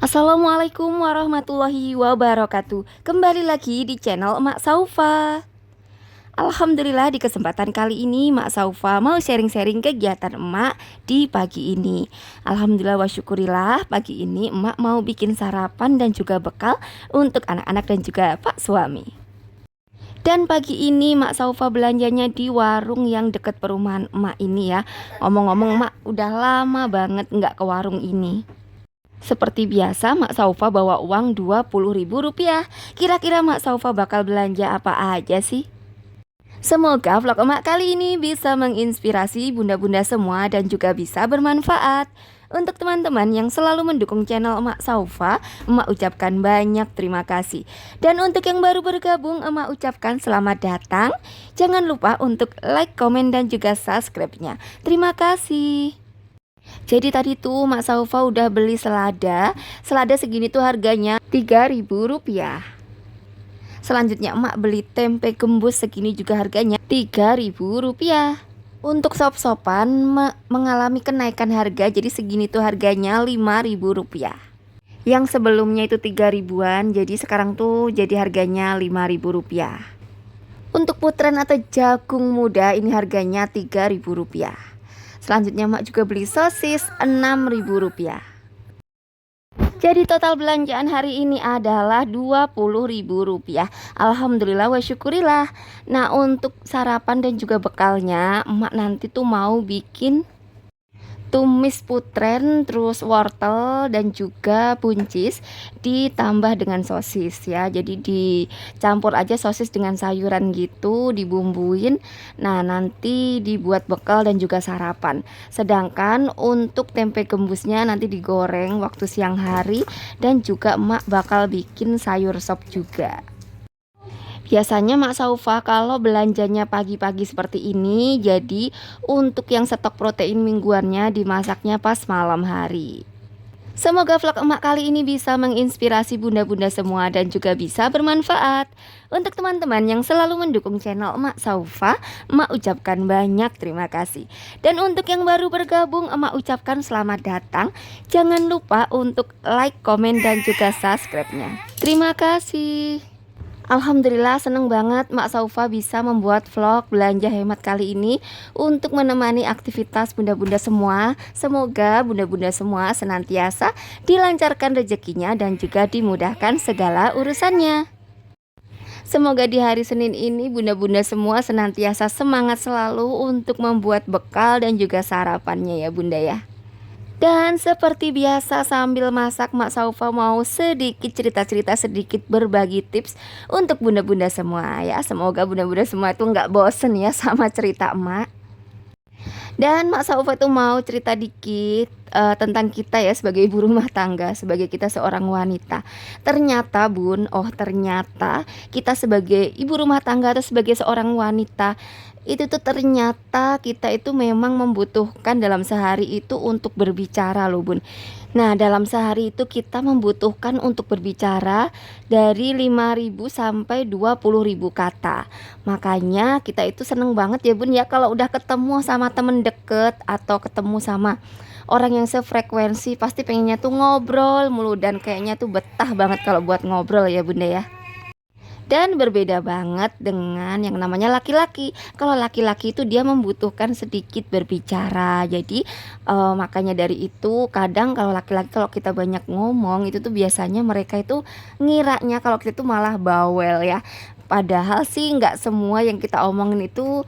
Assalamualaikum warahmatullahi wabarakatuh. Kembali lagi di channel Emak Saufa. Alhamdulillah di kesempatan kali ini Emak Saufa mau sharing-sharing kegiatan emak di pagi ini. Alhamdulillah wa syukurillah, pagi ini emak mau bikin sarapan dan juga bekal untuk anak-anak dan juga pak suami. Dan pagi ini Mak Saufa belanjanya di warung yang deket perumahan emak ini ya. Ngomong-ngomong emak udah lama banget nggak ke warung ini. Seperti biasa, Mak Saufa bawa uang Rp20.000. Kira-kira Mak Saufa bakal belanja apa aja sih? Semoga vlog emak kali ini bisa menginspirasi bunda-bunda semua dan juga bisa bermanfaat. Untuk teman-teman yang selalu mendukung channel Emak Saufa, emak ucapkan banyak terima kasih. Dan untuk yang baru bergabung, emak ucapkan selamat datang. Jangan lupa untuk like, komen, dan juga subscribe-nya. Terima kasih. Jadi tadi tuh Mak Saufa udah beli selada. Selada segini tuh harganya Rp3.000. Selanjutnya emak beli tempe gembus, segini juga harganya Rp3.000. Untuk sop-sopan mengalami kenaikan harga, jadi segini tuh harganya Rp5.000. Yang sebelumnya itu 3.000-an, jadi sekarang tuh jadi harganya Rp5.000. Untuk putran atau jagung muda ini harganya Rp3.000. Selanjutnya mak juga beli sosis Rp6.000. Jadi total belanjaan hari ini adalah Rp20.000. Alhamdulillah wa syukurillah. Nah, untuk sarapan dan juga bekalnya emak nanti tuh mau bikin tumis putren, terus wortel dan juga buncis ditambah dengan sosis ya. Jadi dicampur aja sosis dengan sayuran gitu, dibumbuin. Nah, nanti dibuat bekal dan juga sarapan. Sedangkan untuk tempe gembusnya nanti digoreng waktu siang hari, dan juga emak bakal bikin sayur sop juga. Biasanya Mak Saufa kalau belanjanya pagi-pagi seperti ini, jadi untuk yang stok protein mingguannya dimasaknya pas malam hari. Semoga vlog emak kali ini bisa menginspirasi bunda-bunda semua dan juga bisa bermanfaat. Untuk teman-teman yang selalu mendukung channel Emak Saufa, emak ucapkan banyak terima kasih. Dan untuk yang baru bergabung, emak ucapkan selamat datang. Jangan lupa untuk like, komen, dan juga subscribe-nya. Terima kasih. Alhamdulillah seneng banget Mak Saufa bisa membuat vlog belanja hemat kali ini untuk menemani aktivitas bunda-bunda semua. Semoga bunda-bunda semua senantiasa dilancarkan rezekinya dan juga dimudahkan segala urusannya. Semoga di hari Senin ini bunda-bunda semua senantiasa semangat selalu untuk membuat bekal dan juga sarapannya ya bunda ya. Dan seperti biasa sambil masak Mak Saufa mau sedikit cerita-cerita, sedikit berbagi tips untuk bunda-bunda semua ya. Semoga bunda-bunda semua itu nggak bosen ya sama cerita emak. Dan Mak Saufa itu mau cerita dikit tentang kita ya sebagai ibu rumah tangga, sebagai kita seorang wanita. Ternyata bun, ternyata kita sebagai ibu rumah tangga atau sebagai seorang wanita itu tuh ternyata kita itu memang membutuhkan dalam sehari itu untuk berbicara loh bun. Nah, dalam sehari itu kita membutuhkan untuk berbicara dari 5.000 sampai 20.000 kata. Makanya kita itu seneng banget ya bun ya kalau udah ketemu sama temen deket atau ketemu sama orang yang sefrekuensi, pasti pengennya tuh ngobrol mulu, dan kayaknya tuh betah banget kalau buat ngobrol ya bunda ya. Dan berbeda banget dengan yang namanya laki-laki. Kalau laki-laki itu dia membutuhkan sedikit berbicara. Jadi makanya dari itu kadang kalau laki-laki, kalau kita banyak ngomong itu tuh biasanya mereka itu ngiranya kalau kita tuh malah bawel ya. Padahal sih nggak semua yang kita omongin itu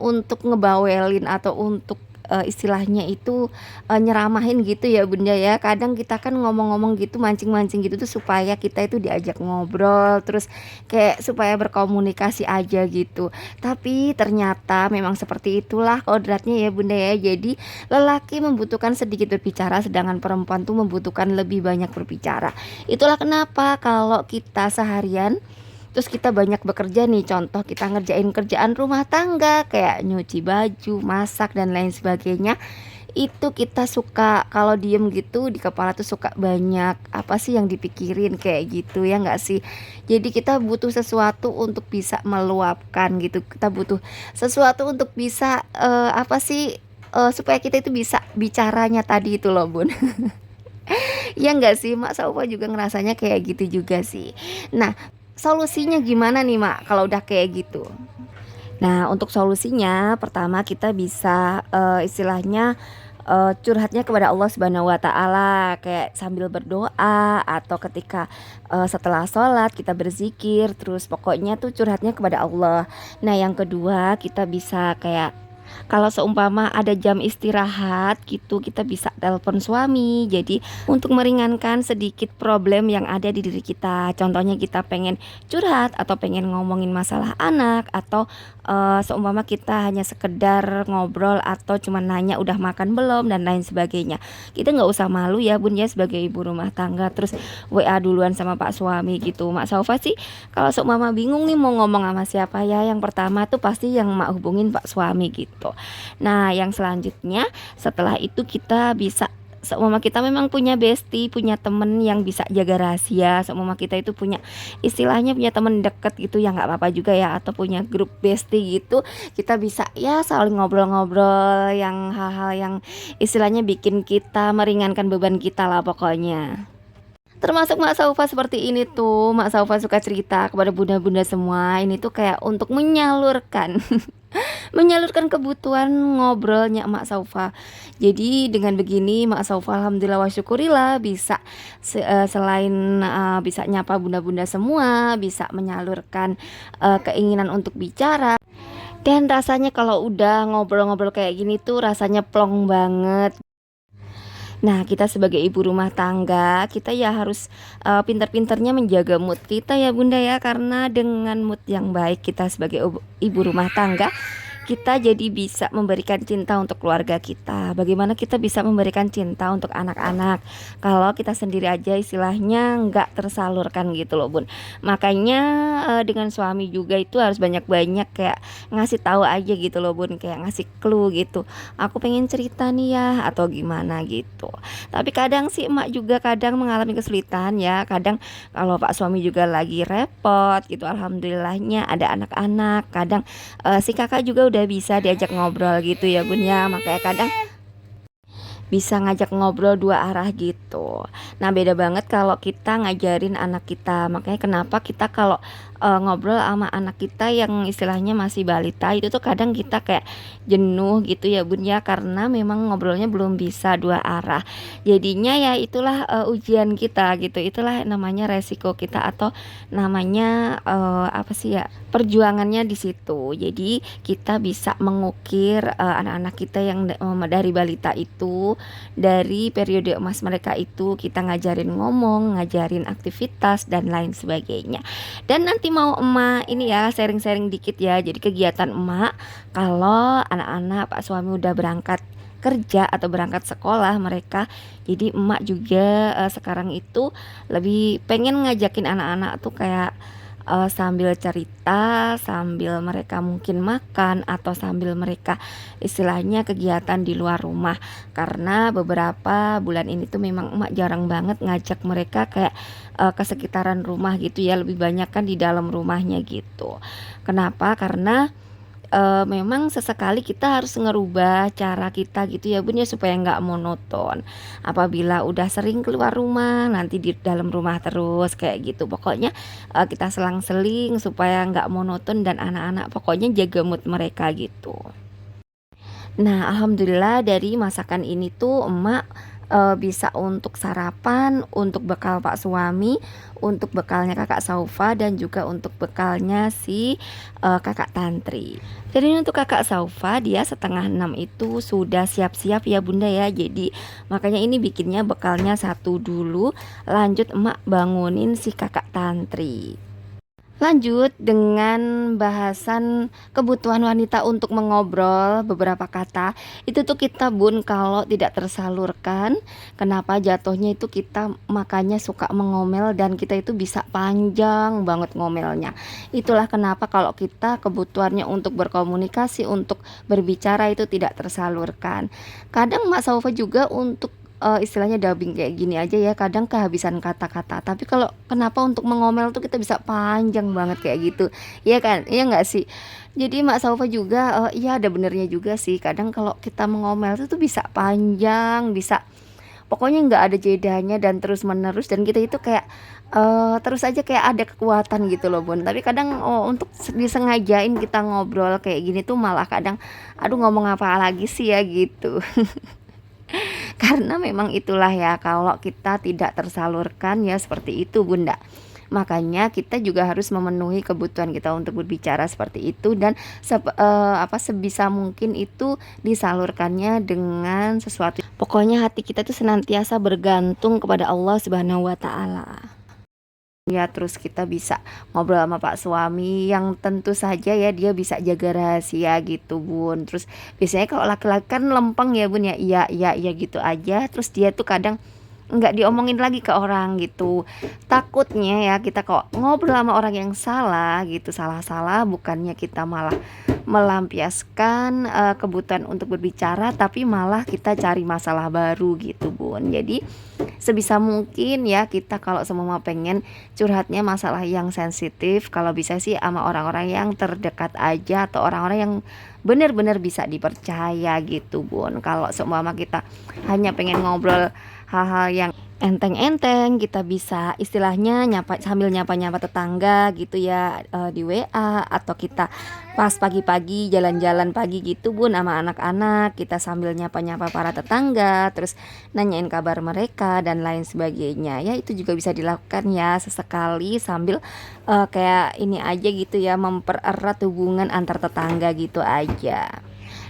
untuk ngebawelin atau untuk istilahnya itu nyeramahin gitu ya bunda ya. Kadang kita kan ngomong-ngomong gitu, mancing-mancing gitu tuh supaya kita itu diajak ngobrol, terus kayak supaya berkomunikasi aja gitu. Tapi ternyata memang seperti itulah kodratnya ya bunda ya. Jadi lelaki membutuhkan sedikit berbicara, sedangkan perempuan tuh membutuhkan lebih banyak berbicara. Itulah kenapa kalau kita seharian terus kita banyak bekerja nih, contoh kita ngerjain kerjaan rumah tangga kayak nyuci baju, masak dan lain sebagainya, itu kita suka kalau diem gitu di kepala tuh suka banyak apa sih yang dipikirin kayak gitu ya nggak sih. Jadi kita butuh sesuatu untuk bisa meluapkan gitu, kita butuh sesuatu untuk bisa apa sih supaya kita itu bisa bicaranya tadi itu loh bun. Ya nggak sih, Mak Saufa juga ngerasanya kayak gitu juga sih. Nah, solusinya gimana nih, Mak, kalau udah kayak gitu? Nah, untuk solusinya pertama kita bisa istilahnya curhatnya kepada Allah Subhanahu wa taala kayak sambil berdoa atau ketika setelah sholat kita berzikir terus pokoknya tuh curhatnya kepada Allah. Nah, yang kedua kita bisa kayak kalau seumpama ada jam istirahat gitu kita bisa telepon suami. Jadi untuk meringankan sedikit problem yang ada di diri kita. Contohnya kita pengen curhat atau pengen ngomongin masalah anak atau seumpama kita hanya sekedar ngobrol atau cuma nanya udah makan belum dan lain sebagainya. Kita nggak usah malu ya Bun ya sebagai ibu rumah tangga terus WA duluan sama Pak suami gitu. Mak Saufa sih kalau seumpama bingung nih mau ngomong sama siapa ya, yang pertama tuh pasti yang mak hubungin Pak suami gitu. Nah, yang selanjutnya setelah itu kita bisa seumpama kita memang punya bestie, punya temen yang bisa jaga rahasia, seumpama kita itu punya istilahnya punya temen deket gitu ya nggak apa-apa juga ya, atau punya grup bestie gitu, kita bisa ya saling ngobrol-ngobrol yang hal-hal yang istilahnya bikin kita meringankan beban kita lah pokoknya. Termasuk Mak Saufa seperti ini tuh, Mak Saufa suka cerita kepada bunda-bunda semua. Ini tuh kayak untuk menyalurkan menyalurkan kebutuhan ngobrolnya Mak Saufa. Jadi dengan begini Mak Saufa alhamdulillah wa syukurillah bisa selain bisa nyapa bunda-bunda semua, bisa menyalurkan keinginan untuk bicara. Dan rasanya kalau udah ngobrol-ngobrol kayak gini tuh rasanya plong banget. Nah, kita sebagai ibu rumah tangga, kita ya harus pinter-pinternya menjaga mood kita ya Bunda ya, karena dengan mood yang baik kita sebagai ibu rumah tangga, kita jadi bisa memberikan cinta untuk keluarga kita. Bagaimana kita bisa memberikan cinta untuk anak-anak kalau kita sendiri aja istilahnya nggak tersalurkan gitu loh Bun. Makanya dengan suami juga itu harus banyak-banyak kayak ngasih tahu aja gitu loh Bun, kayak ngasih clue gitu. Aku pengen cerita nih ya atau gimana gitu. Tapi kadang sih emak juga kadang mengalami kesulitan ya. Kadang kalau Pak suami juga lagi repot gitu, alhamdulillahnya ada anak-anak. Kadang si kakak juga udah bisa diajak ngobrol gitu ya Bun ya. Makanya kadang bisa ngajak ngobrol dua arah gitu. Nah, beda banget kalau kita ngajarin anak kita. Makanya kenapa kita kalau ngobrol sama anak kita yang istilahnya masih balita itu tuh kadang kita kayak jenuh gitu ya Bun ya, karena memang ngobrolnya belum bisa dua arah. Jadinya ya itulah ujian kita gitu. Itulah namanya resiko kita atau namanya apa sih ya? Perjuangannya di situ. Jadi kita bisa mengukir anak-anak kita yang dari balita itu, dari periode emas mereka itu kita ngajarin ngomong, ngajarin aktivitas dan lain sebagainya. Dan nanti mau emak ini ya sharing-sharing dikit ya. Jadi kegiatan emak kalau anak-anak Pak suami udah berangkat kerja atau berangkat sekolah mereka, jadi emak juga sekarang itu lebih pengen ngajakin anak-anak tuh kayak sambil cerita, sambil mereka mungkin makan atau sambil mereka istilahnya kegiatan di luar rumah. Karena beberapa bulan ini tuh memang emak jarang banget ngajak mereka kayak ke sekitaran rumah gitu ya, lebih banyak kan di dalam rumahnya gitu. Kenapa? Karena memang sesekali kita harus ngerubah cara kita gitu ya Bun ya supaya nggak monoton. Apabila udah sering keluar rumah nanti di dalam rumah terus kayak gitu. Pokoknya kita selang-seling supaya nggak monoton dan anak-anak pokoknya jaga mood mereka gitu. Nah, alhamdulillah dari masakan ini tuh emak bisa untuk sarapan, untuk bekal Pak suami, untuk bekalnya kakak Saufa dan juga untuk bekalnya si kakak Tantri. Jadi untuk kakak Saufa dia setengah 6 itu sudah siap-siap ya Bunda ya. Jadi makanya ini bikinnya bekalnya satu dulu, lanjut emak bangunin si kakak Tantri. Lanjut dengan bahasan kebutuhan wanita untuk mengobrol beberapa kata. Itu tuh kita Bun kalau tidak tersalurkan, kenapa jatuhnya itu kita makanya suka mengomel dan kita itu bisa panjang banget ngomelnya. Itulah kenapa kalau kita kebutuhannya untuk berkomunikasi, untuk berbicara itu tidak tersalurkan. Kadang Mak Saufa juga untuk istilahnya dubbing kayak gini aja ya kadang kehabisan kata-kata, tapi kalau kenapa untuk mengomel tuh kita bisa panjang banget kayak gitu ya kan, iya nggak sih? Jadi Mak Saufa juga iya ada benernya juga sih, kadang kalau kita mengomel tuh bisa panjang, bisa pokoknya nggak ada jedanya dan terus menerus, dan kita itu kayak terus aja kayak ada kekuatan gitu loh bun. Tapi kadang untuk disengajain kita ngobrol kayak gini tuh malah kadang aduh ngomong apa lagi sih ya gitu. Karena memang itulah ya, kalau kita tidak tersalurkan ya seperti itu bunda. Makanya kita juga harus memenuhi kebutuhan kita untuk berbicara seperti itu, dan sebisa mungkin itu disalurkannya dengan sesuatu. Pokoknya hati kita tuh senantiasa bergantung kepada Allah Subhanahu wa taala. Ya, terus kita bisa ngobrol sama pak suami yang tentu saja ya dia bisa jaga rahasia gitu bun. Terus biasanya kalau laki-laki kan lempeng ya bun ya, iya iya iya gitu aja. Terus dia tuh kadang nggak diomongin lagi ke orang gitu. Takutnya ya kita kok ngobrol sama orang yang salah gitu, salah-salah, bukannya kita malah melampiaskan kebutuhan untuk berbicara, tapi malah kita cari masalah baru gitu bun. Jadi sebisa mungkin ya kita kalau semua pengen curhatnya masalah yang sensitif, kalau bisa sih sama orang-orang yang terdekat aja, atau orang-orang yang benar-benar bisa dipercaya gitu bun. Kalau semua kita hanya pengen ngobrol hal-hal yang enteng-enteng, kita bisa istilahnya sambil nyapa-nyapa tetangga gitu ya, di WA, atau kita pas pagi-pagi jalan-jalan pagi gitu bun sama anak-anak, kita sambil nyapa-nyapa para tetangga, terus nanyain kabar mereka dan lain sebagainya ya. Itu juga bisa dilakukan ya sesekali sambil kayak ini aja gitu ya, mempererat hubungan antar tetangga gitu aja.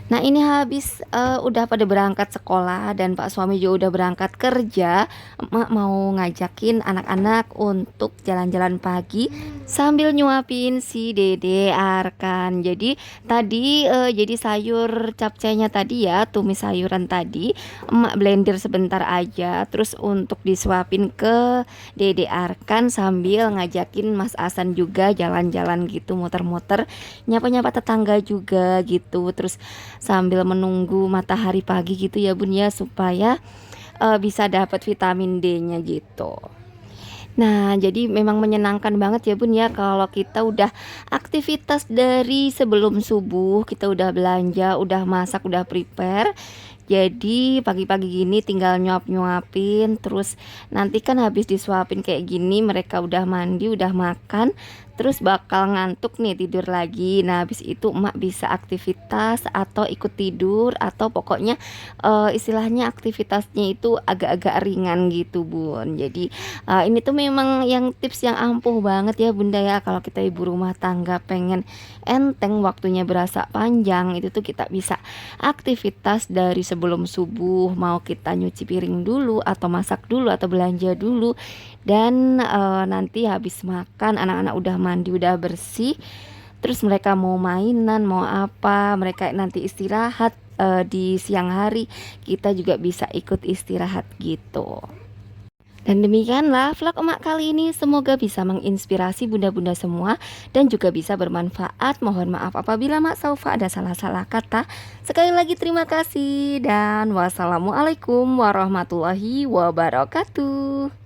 Nah ini habis udah pada berangkat sekolah dan pak suami juga udah berangkat kerja, emak mau ngajakin anak-anak untuk jalan-jalan pagi sambil nyuapin si Dede Arkan. Jadi tadi jadi sayur capcaynya tadi ya, tumis sayuran tadi emak blender sebentar aja, terus untuk disuapin ke Dede Arkan sambil ngajakin Mas Asan juga jalan-jalan gitu, muter-muter, nyapa-nyapa tetangga juga gitu. Terus sambil menunggu matahari pagi gitu ya bun ya, supaya bisa dapat vitamin D-nya gitu. Nah, jadi memang menyenangkan banget ya bun ya kalau kita udah aktivitas dari sebelum subuh, kita udah belanja, udah masak, udah prepare. Jadi pagi-pagi gini tinggal nyuap-nyuapin, terus nanti kan habis disuapin kayak gini mereka udah mandi, udah makan, terus bakal ngantuk nih tidur lagi. Nah, habis itu emak bisa aktivitas atau ikut tidur, atau pokoknya istilahnya aktivitasnya itu agak-agak ringan gitu bun. Jadi ini tuh memang yang tips yang ampuh banget ya bunda ya, kalau kita ibu rumah tangga pengen enteng waktunya berasa panjang, itu tuh kita bisa aktivitas dari sebelum subuh, mau kita nyuci piring dulu atau masak dulu atau belanja dulu, dan nanti habis makan anak-anak udah mandi udah bersih, terus mereka mau mainan mau apa, mereka nanti istirahat di siang hari, kita juga bisa ikut istirahat gitu. Dan demikianlah vlog emak kali ini, semoga bisa menginspirasi bunda-bunda semua dan juga bisa bermanfaat. Mohon maaf apabila Mak Saufa ada salah-salah kata. Sekali lagi terima kasih dan wassalamualaikum warahmatullahi wabarakatuh.